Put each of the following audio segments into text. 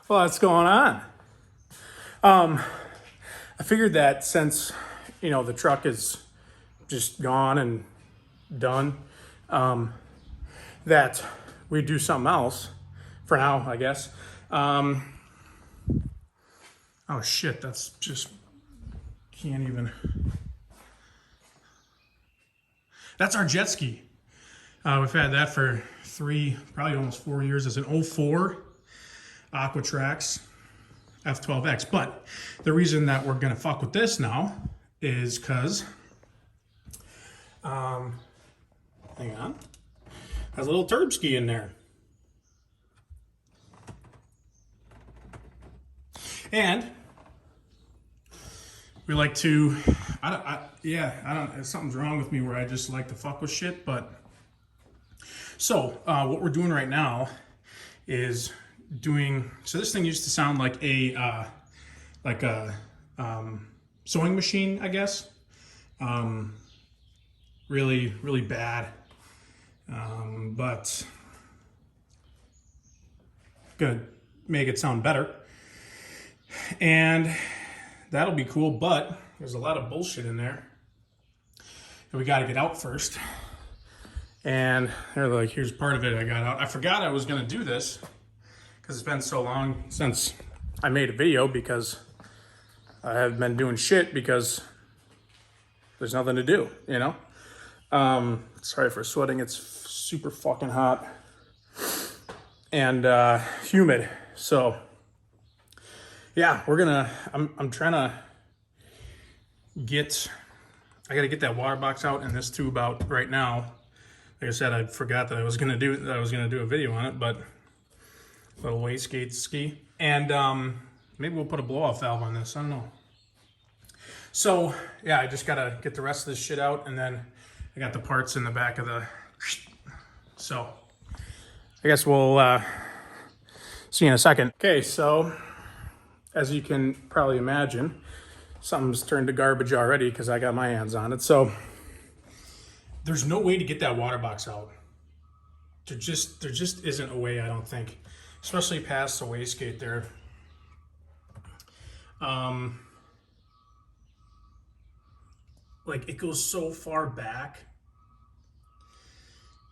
What's going on? I figured that since, the truck is just gone and done, that we do something else for now, I guess. Oh shit, that's just, can't even. That's our jet ski. We've had that for probably almost 4 years. It's an 04 AquaTrax F-12X. But the reason that we're gonna fuck with this now is because, hang on, has a little turb ski in there. And we like to, I don't, something's wrong with me where I just like to fuck with shit, but. So, what we're doing right now is so this thing used to sound like a sewing machine, I guess. Really, really bad. But gonna make it sound better. And that'll be cool, but there's a lot of bullshit in there that we gotta get out first. And they're like, here's part of it I got out. I forgot I was gonna do this because it's been so long since I made a video, because I have been doing shit because there's nothing to do, Sorry for sweating, it's super fucking hot and humid. So yeah, I'm trying to I gotta get that water box out and this tube out right now. Like I said, I forgot that I was gonna do a video on it, but little wastegate ski, and maybe we'll put a blow-off valve on this. I don't know. So yeah, I just gotta get the rest of this shit out, and then I got the parts in the back of the. So I guess we'll see you in a second. Okay, so as you can probably imagine, something's turned to garbage already because I got my hands on it. So. There's no way to get that water box out. There just isn't a way, I don't think. Especially past the wastegate there. Like, it goes so far back.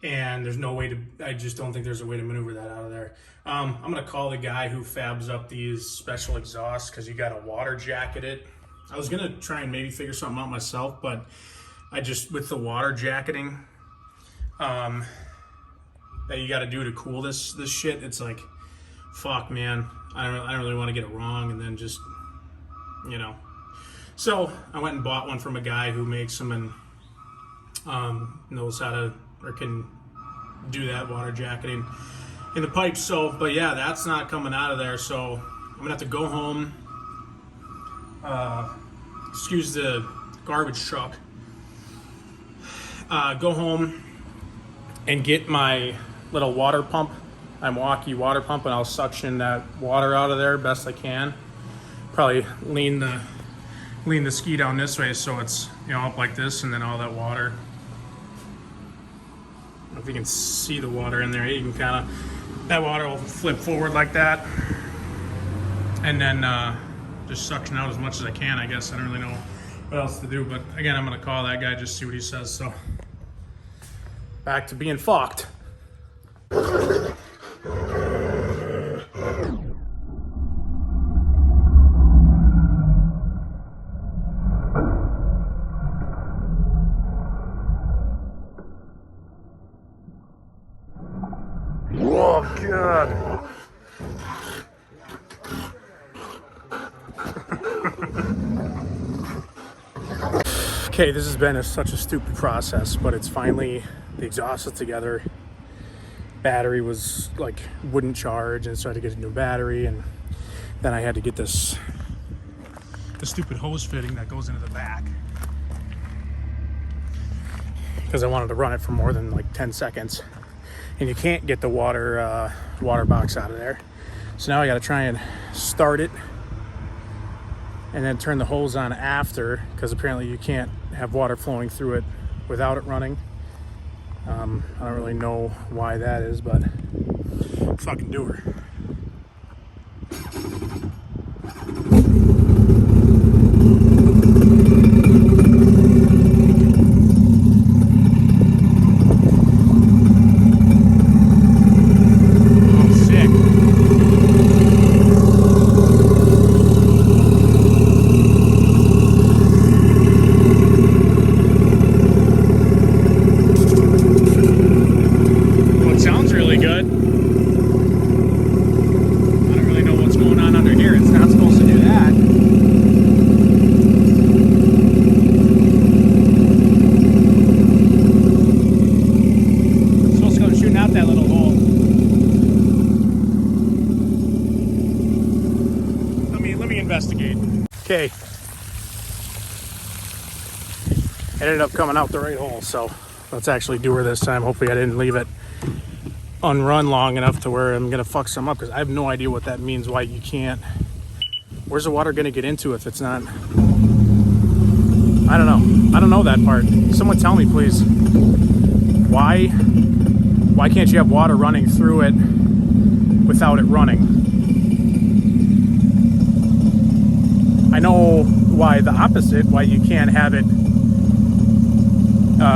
And there's no way to, I just don't think there's a way to maneuver that out of there. I'm gonna call the guy who fabs up these special exhausts, because you gotta water jacket it. I was gonna try and maybe figure something out myself, but with the water jacketing that you got to do to cool this shit, it's like, fuck, man, I don't really want to get it wrong, and then just, So I went and bought one from a guy who makes them and knows how to, or can do that water jacketing in the pipes. So, but yeah, that's not coming out of there. So I'm gonna have to go home. Excuse the garbage truck. Go home and get my little water pump, my Milwaukee water pump, and I'll suction that water out of there best I can. Probably lean the ski down this way so it's up like this, and then all that water. I don't know if you can see the water in there. You can kind of, that water will flip forward like that, and then just suction out as much as I can, I guess. I don't really know what else to do, but again, I'm gonna call that guy, just see what he says. So back to being fucked. Oh god. Okay, this has been such a stupid process, but it's finally, the exhaust is together. Battery was like, wouldn't charge, and so I had to get a new battery, and then I had to get the stupid hose fitting that goes into the back, because I wanted to run it for more than like 10 seconds, and you can't get the water box out of there. So now I got to try and start it and then turn the hose on after, because apparently you can't have water flowing through it without it running. I don't really know why that is, but fucking do her. ended up coming out the right hole. So let's actually do her this time. Hopefully I didn't leave it unrun long enough to where I'm gonna fuck some up, because I have no idea what that means, why you can't. Where's the water gonna get into if it's not? I don't know. I don't know that part. Someone tell me, please. Why can't you have water running through it without it running? I know why the opposite, why you can't have it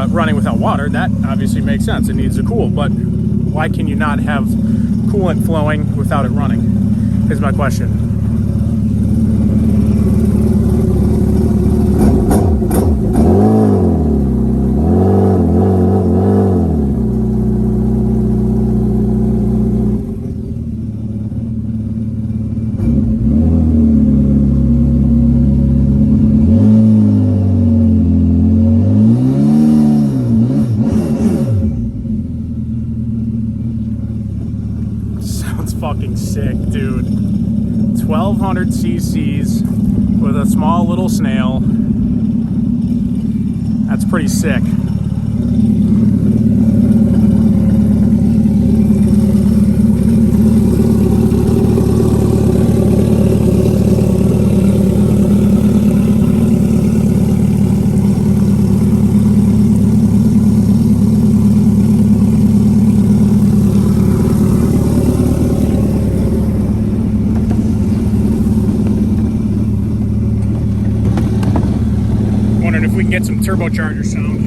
running without water. That obviously makes sense. It needs to cool, but why can you not have coolant flowing without it running? Is my question. Fucking sick, dude. 1200 cc's with a small little snail. That's pretty sick. If we can get some turbocharger sound.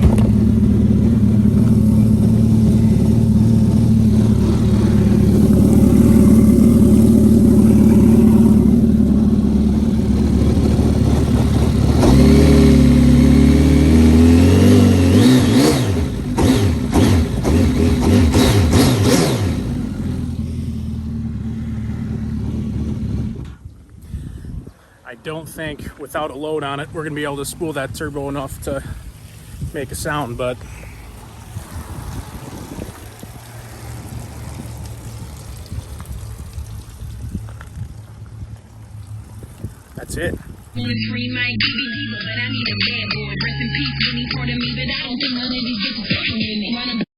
I don't think without a load on it we're gonna be able to spool that turbo enough to make a sound, but that's it. Wanna scream like baby, but I need a bad boy. Rest in peace, when he part of me, but I don't think none of these bitches fucking with me.